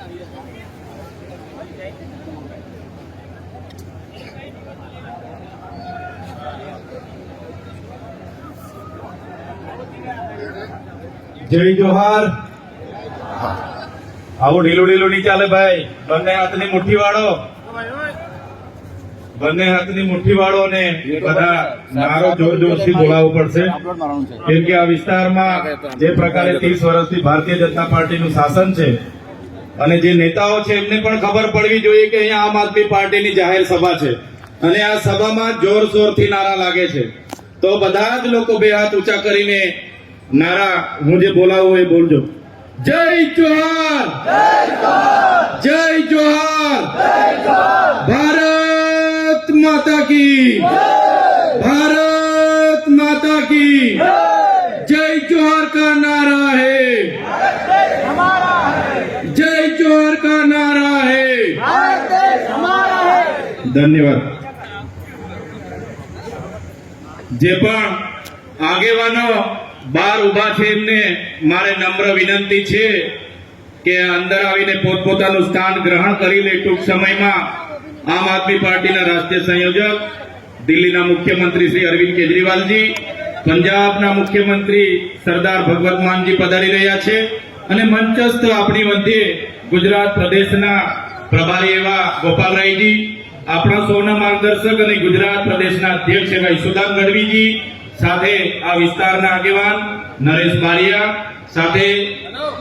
જય જોહાર. આવું ઢીલું ઢીલું નહીં ચાલે ભાઈ. બંને હાથની મુઠ્ઠી વાળો, બંને હાથની મુઠ્ઠી વાળો ને બધા નારો જોર જોરથી બોલાવવો પડશે. કેમ કે આ વિસ્તારમાં જે પ્રકારે 30 વર્ષથી ભારતીય જનતા પાર્ટીનું શાસન છે અને જે નેતાઓ છે એમને પણ ખબર પડવી જોઈએ કે અહીંયા આમ આદમી પાર્ટીની જાહેર સભા છે અને આ સભામાં જોરશોરથી નારા લાગે છે. તો બધા જ લોકો બે હાથ ઊંચા કરીને નારા હું જે બોલાવું એ બોલજો. જય જોહાર, જય જોહાર, ભારત માતા કી, ભારત માતા કી જય. जोहर का नारा है, जय जोहर का नारा है. धन्यवाद. જે પણ આગેવાનો બહાર ઉભા છે એમને મારે નમ્ર વિનંતી છે કે અંદર આવીને પોતપોતાનું સ્થાન ગ્રહણ કરી લે. ટૂંક સમયમાં આમ આદમી પાર્ટીના રાષ્ટ્રીય સંયોજક, દિલ્હીના મુખ્યમંત્રી શ્રી અરવિંદ કેજરીવાલજી, પંજાબના મુખ્યમંત્રી સરદાર ભગવત માનજી પધારી રહ્યા છે અને મંચસ્થ આપણી મધ્યે ગુજરાત પ્રદેશના પ્રભારી એવા ગોપાલરાયજી, આપણા સૌના માર્ગદર્શક અને ગુજરાત પ્રદેશના અધ્યક્ષ એવા ઈશુદાન ગઢવીજી, સાથે આ વિસ્તારના આગેવાન નરેશ બારિયા, સાથે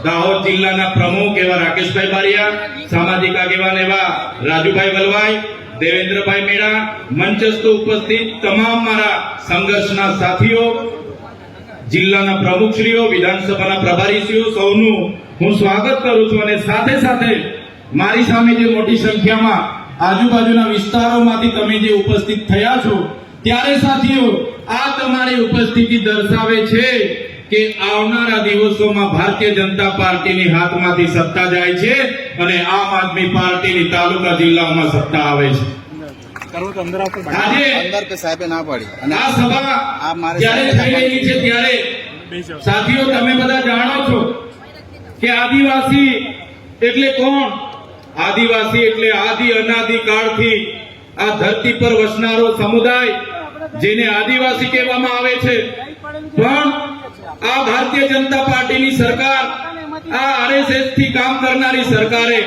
દાહોદ જિલ્લાના પ્રમુખ એવા રાકેશભાઈ બારિયા, સામાજિક આગેવાન એવા રાજુભાઈ વલવાઈ, દેવેન્દ્રભાઈ મેળા, મંચસ્થ ઉપસ્થિત તમામ મારા સંઘર્ષના સાથીઓ, જિલ્લાના પ્રમુખશ્રીઓ, વિધાનસભાના પ્રભારીશ્રીઓ, સૌનું હું સ્વાગત કરું છું. અને સાથે સાથે મારી સામે જે મોટી સંખ્યામાં આજુબાજુના વિસ્તારોમાંથી તમે જે ઉપસ્થિત થયા છો, ત્યારે સાથીઓ આ તમારી ઉપસ્થિતિ દર્શાવે છે કે આવનારા દિવસોમાં ભારતીય જનતા પાર્ટીની હાથમાંથી સત્તા જાય છે અને આમ આદમી પાર્ટીની તાલુકા જિલ્લાઓમાં સત્તા આવે છે. આજે આ સભા જ્યારે થઈ રહી છે ત્યારે સાથીઓ તમે બધા જાણો છો કે આદિવાસી એટલે કોણ? આદિવાસી એટલે આદિ અનાદિ કાળથી આ ધરતી પર વસનારો સમુદાય, જેને આદિવાસી કહેવામાં આવે છે. પણ આ ભારતીય જનતા પાર્ટીની સરકાર, આ આરએસએસ થી કામ કરનારી સરકારે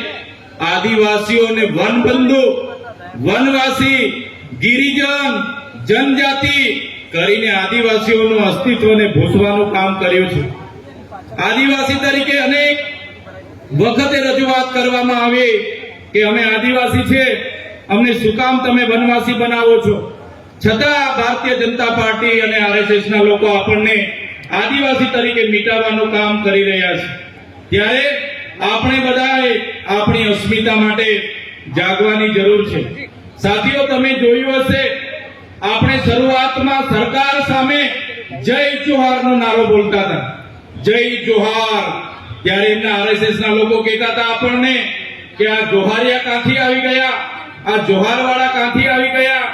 આદિવાસીઓને વનબંધુ, વનવાસી, ગિરિજન, જનજાતિ કરીને આદિવાસીઓનું અસ્તિત્વને ભૂસવાનું કામ કર્યું છે. આદિવાસી તરીકે અનેક વખતે રજૂઆત કરવામાં આવી કે અમે આદિવાસી છે, અમને શું કામ તમે વનવાસી બનાવો છો? છતાં ભારતીય જનતા પાર્ટી અને આરએસએસ ના લોકો આપણને આદિવાસી તરીકે મિટાવવાનું કામ કરી રહ્યા છે. ત્યારે આપણે બધાએ આપણી અસ્મિતા માટે જાગવાની જરૂર છે. સાથીઓ તમે જોયું હશે, આપણે શરૂઆતમાં સરકાર સામે જય જોહારનો નારો બોલતા હતા, જય જોહાર. ત્યારે એમના આરએસએસ ના લોકો કહેતા હતા આપણને કે આ જોહારિયા ક્યાંથી આવી ગયા, આ જોહાર વાળા ક્યાંથી આવી ગયા.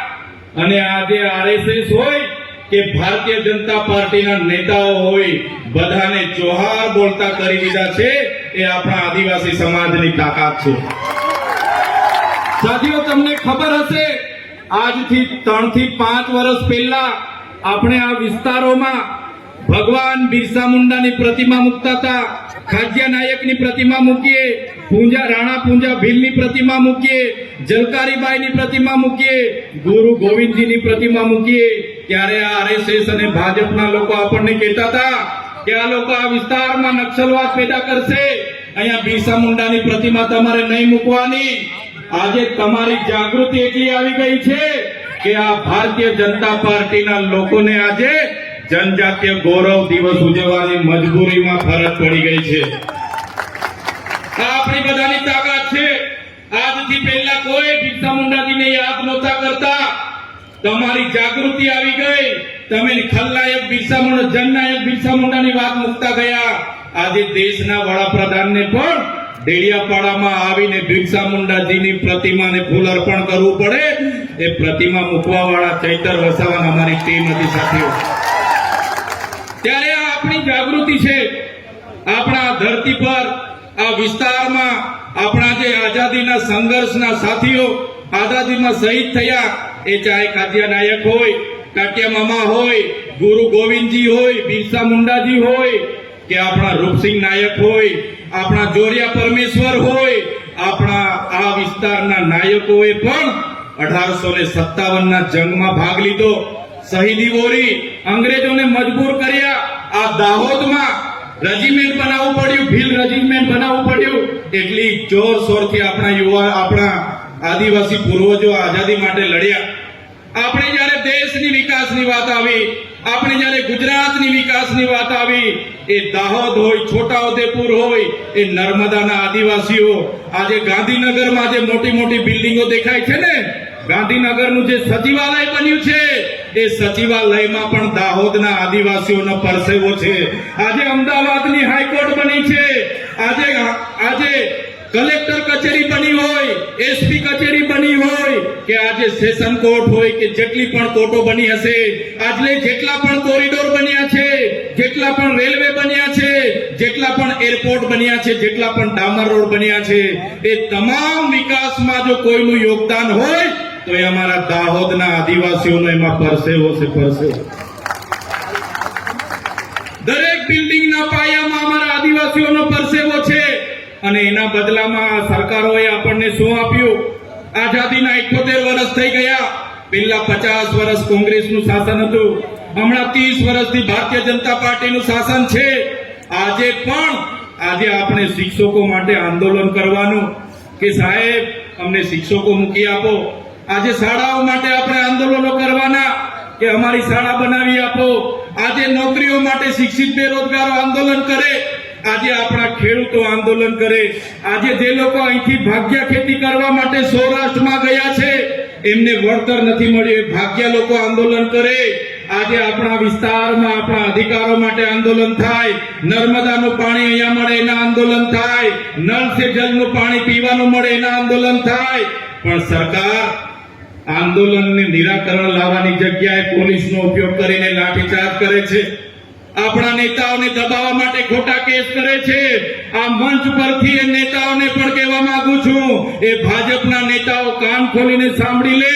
અને આજે આરએસએસ હોય કે ભારતીય જનતા પાર્ટીના નેતાઓ હોય, બધાને જોહાર બોલતા કરી દીધા છે. એ આપણા આદિવાસી સમાજની તાકાત છે. સાથીઓ તમને ખબર હશે, આજથી 3 થી 5 વર્ષ પહેલા આપણે આ વિસ્તારોમાં ભગવાન બિરસા મુંડાની પ્રતિમા મૂકતા હતા, ખાજ્યા નાયકની પ્રતિમા મૂકીએ, રાણા પૂંજા ભીલની પ્રતિમા મૂકીએ, જલકારીબાઈની પ્રતિમા મૂકીએ, ગુરુ ગોવિંદજીની પ્રતિમા મૂકીએ. ત્યારે આ આરએસએસ અને ભાજપના લોકો આપણને કહેતા હતા કે આ લોકો આ વિસ્તારમાં નક્સલવાદ પેદા કરશે, અહીંયા બિરસા મુંડાની પ્રતિમા તમારે નહીં મૂકવાની. આજે તમારી જાગૃતિ એટલી આવી ગઈ છે કે આ ભારતીય જનતા પાર્ટીના લોકોને આજે જનજાતીય ગૌરવ દિવસ ઉજવવાની મજબૂરીમાં ફરજ પડી ગઈ છે. આ આપણી બધાની તાકાત છે. આજથી પહેલા કોઈ બિરસા મુંડાજીને યાદ નહોતા કરતા, તમારી જાગૃતિ આવી ગઈ. તમે ખલનાયક બિરસા મુંડા, જનનાયક બિરસા મુંડાની વાત મૂકતા ગયા. આજે દેશના વડાપ્રધાનને પણ ડેડિયાપાડામાં આવીને બિરસા મુંડાજીની પ્રતિમાને ફૂલ અર્પણ કરવું પડે. એ પ્રતિમા મૂકવા વાળા ચૈતર વસાવા અમારી ટીમ હતી સાથીઓ. ત્યારે આ આપણી જાગૃતિ છે. આપણા ધરતી પર આ વિસ્તારમાં આપણા જે આઝાદીના સંઘર્ષના સાથીઓ આઝાદીમાં શહીદ થયા, એ ચાહે કાતિયા નાયક હોય, કાટિયા મામા હોય, ગુરુ ગોવિંદજી હોય, બિરસા મુંડાજી હોય, કે આપણા રૂપસિંહ નાયક હોય, આપણા જોરિયા પરમેશ્વર હોય, આપણા આ વિસ્તારના નાયકોએ પણ 1857 ના જંગમાં ભાગ લીધો, શહીદી વોરી, અંગ્રેજોને મજબૂર કર્યા. આ દાહોદમાં રેજિમેન્ટ બનાવવું પડ્યું, ભીલ રેજિમેન્ટ બનાવવું પડ્યું. એટલી જોરશોરથી આપણા આદિવાસી પૂર્વજો આઝાદી માટે લડ્યા. આપણે જ્યારે દેશની વિકાસની વાત આવી, આપણે જ્યારે ગુજરાતની વિકાસની વાત આવી, એ દાહોદ હોય, છોટાઉદેપુર હોય, એ નર્મદાના આદિવાસીઓ આજે ગાંધીનગરમાં જે મોટી મોટી બિલ્ડિંગો દેખાય છે ને, ગાંધીનગરનું જે સચિવાલય બન્યું છે, એ સચિવાલયમાં પણ દાહોદના આદિવાસીઓનો પરસેવો છે. આજે અમદાવાદની હાઈકોર્ટ બની છે, આજે કલેક્ટર કચેરી બની હોય, એસપી કચેરી બની હોય, કે આજે સેશન કોર્ટ હોય, કે જેટલી પણ કોર્ટો બની હશે, આજે જેટલા પણ કોરિડોર બન્યા છે, જેટલા પણ રેલવે બન્યા છે, જેટલા પણ એરપોર્ટ બન્યા છે, જેટલા પણ ડામર રોડ બન્યા છે, એ તમામ વિકાસમાં જો કોઈનું યોગદાન હોય તો એ અમારા દાહોદના આદિવાસીઓનો એમાં પરસેવો છે, પરસેવો. દરેક બિલ્ડિંગના પાયામાં અમારા આદિવાસીઓનો પરસેવો છે. અને એના બદલામાં સરકારોએ આપણને શું આપ્યું? આઝાદીના 78 વર્ષ થઈ ગયા. પહેલા 50 વર્ષ કોંગ્રેસનું શાસન હતું, હમણાં 30 વર્ષથી ભારતીય જનતા પાર્ટીનું શાસન છે. આજે આપણે શિક્ષકો માટે આંદોલન કરવાનું કે સાહેબ અમને શિક્ષકો મૂકી આપો. આજે શાળાઓ માટે આપણે આંદોલનો કરવાના કે અમારી શાળા બનાવી આપો. આજે નોકરીઓ માટે શિક્ષિત બેરોજગારો આંદોલન કરે, આજે આપણા ખેડૂતો આંદોલન કરે. આજે જે લોકો અહીંથી ભાગ્યા ખેતી કરવા માટે સૌરાષ્ટ્રમાં ગયા છે, એમને વળતર નથી મળ્યું, ભાગ્યા લોકો આંદોલન કરે. આજે આપણા વિસ્તારમાં આપણા અધિકારો માટે આંદોલન થાય, નર્મદાનું પાણી અહીંયા મળે એના આંદોલન થાય, નળ સે જલનું પાણી પીવાનું મળે એના આંદોલન થાય. પણ સરકાર આંદોલનને નિરાકરણ લાવવાની જગ્યાએ પોલીસનો ઉપયોગ કરીને લાઠીચાર્જ કરે છે. આપણા નેતાઓને દબાવવા માટે ખોટા કેસ કરે છે. આ મંચ પરથી એ નેતાઓને પણ કહેવા માંગુ છું, એ ભાજપના નેતાઓ કાન ખોલીને સાંભળી લે.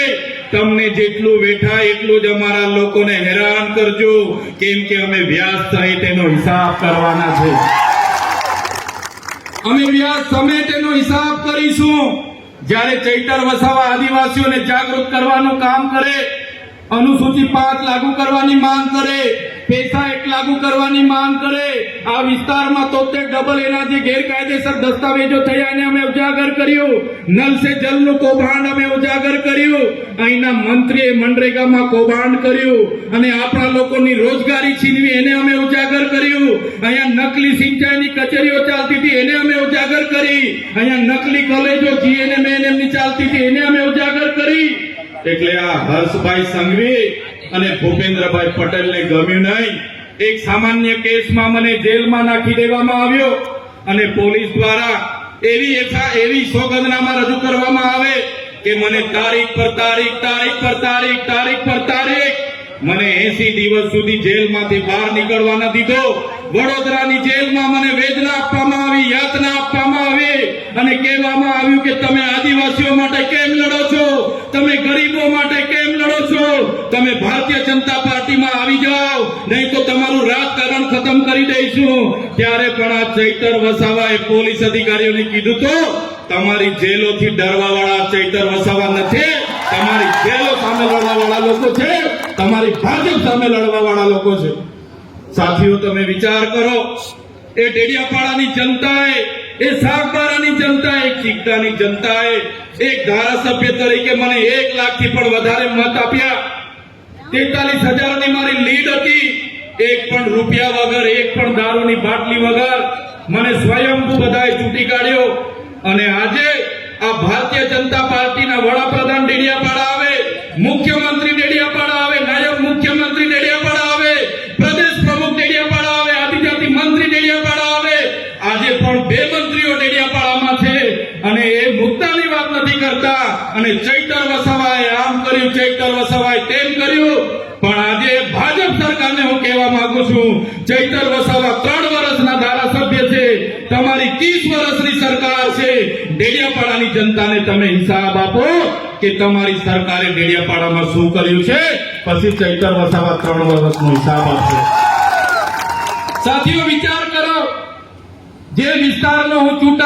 તમને જેટલું વેઠા એટલું જ અમારા લોકોને હેરાન કરજો, કેમ કે અમે વ્યાજ સહિત એનો હિસાબ કરવાના છે. અમે વ્યાજ સમેત એનો હિસાબ કરીશું. જ્યારે ચૈતર વસાવા આદિવાસીઓને જાગૃત કરવાનું કામ કરે, અનુસૂચિ 5 લાગુ કરવાની માંગ કરે, પૈસા 1 લાગુ કરવાની માંગ કરે, આ વિસ્તારમાં 73 એના જે ગેરકાયદેસર દસ્તાવેજો થયા એને અમે ઉજાગર કર્યું. નલ સે જલનું કૌભાંડ અમે ઉજાગર કર્યું. અહીંના મંત્રીએ મનરેગામાં કૌભાંડ કર્યું અને આપણા લોકોની રોજગારી છીનવી એને અમે ઉજાગર કર્યું. અહીંયા નકલી સિંચાઈની કચેરીઓ ચાલતી હતી એને અમે ઉજાગર કરી. અહીંયા નકલી કોલેજો જીએનએમ એમની ચાલતી હતી એને અમે ઉજાગર કરી. એટલે આ હર્ષભાઈ સંઘવી અને ભૂપેન્દ્રભાઈ પટેલને ગમ્યું નહીં. એક સામાન્ય કેસમાં મને જેલમાં નાખી દેવામાં આવ્યો અને પોલીસ દ્વારા એવી સોગંદનામા રજૂ કરવામાં આવે કે મને તારીખ પર તારીખ મને 80 દિવસ સુધી જેલમાંથી બહાર નીકળવા ન દીધો. વડોદરાની જેલમાં મને વેદના આપવામાં આવી, યાતના આપવામાં આવી અને કહેવામાં આવ્યું કે તમે આદિવાસીઓ માટે કેમ લડો છો, તમે ગરીબો માટે કેમ લડો છો, તમે ભારતીય જનતા પાર્ટીમાં આવી જાઓ, નહીં તો તમારું રાજકારણ ખતમ કરી દઈશું. ત્યારે પણ આ ચૈતર વસાવાએ પોલીસ અધિકારીઓને કીધું તો તમારી જેલોથી ડરવા વાળા ચૈતર વસાવા નથી, તમારી જેલો સામે લડવા વાળા લોકો છે, તમારી ભાજપ સામે લડવા વાળા લોકો છે. સાથીઓ તમે વિચાર કરો, એ ડેડિયાપાડાની જનતાએ, એ સાગબારાની જનતાએ, એક ચીકટાની જનતાએ એક ધારાસભ્ય તરીકે મને 1 લાખથી પણ વધારે મત આપ્યા. 43,000ની મારી લીડ હતી. એક પણ રૂપિયા વગર, એક પણ દારૂની બાટલી વગર મને સ્વયંભૂ બધાએ ચૂંટી કાઢ્યો. અને આજે આ ભારતીય જનતા પાર્ટીના વડાપ્રધાન ડેડિયાપાડા આવે, મુખ્યમંત્રી ડેડિયાપાડા આવે, નાયબ મુખ્યમંત્રી ડેડિયાપાડા આવે, પ્રદેશ પ્રમુખ ડેડિયાપાડા આવે, આદિજાતિ મંત્રી ડેડિયાપાડા આવે. આજે પણ 2 મંત્રીઓ ડેડિયાપાડામાં છે અને એ મુદ્દાની વાત નથી કરતા. અને ચૈતર વસાવાએ આમ કર્યું, ચૈતર વસાવાએ તેમ કર્યું. પણ આજે ભાજપ સરકારને હું કહેવા માંગુ છું, ચૈતર વસાવા 3 વર્ષના ધારાસભ્ય છે, તમારી 30 વર્ષ ડેડિયાપાડાની જનતાને તમે હિસાબ આપો કે તમારી સરકારે ડેડિયાપાડામાં શું કર્યું છે, પછી ચૈતર વસાવા 3 વર્ષનો હિસાબ આપશે. સાથીઓ, વિચાર કરો, જે વિસ્તારનો હું ચૂંટણી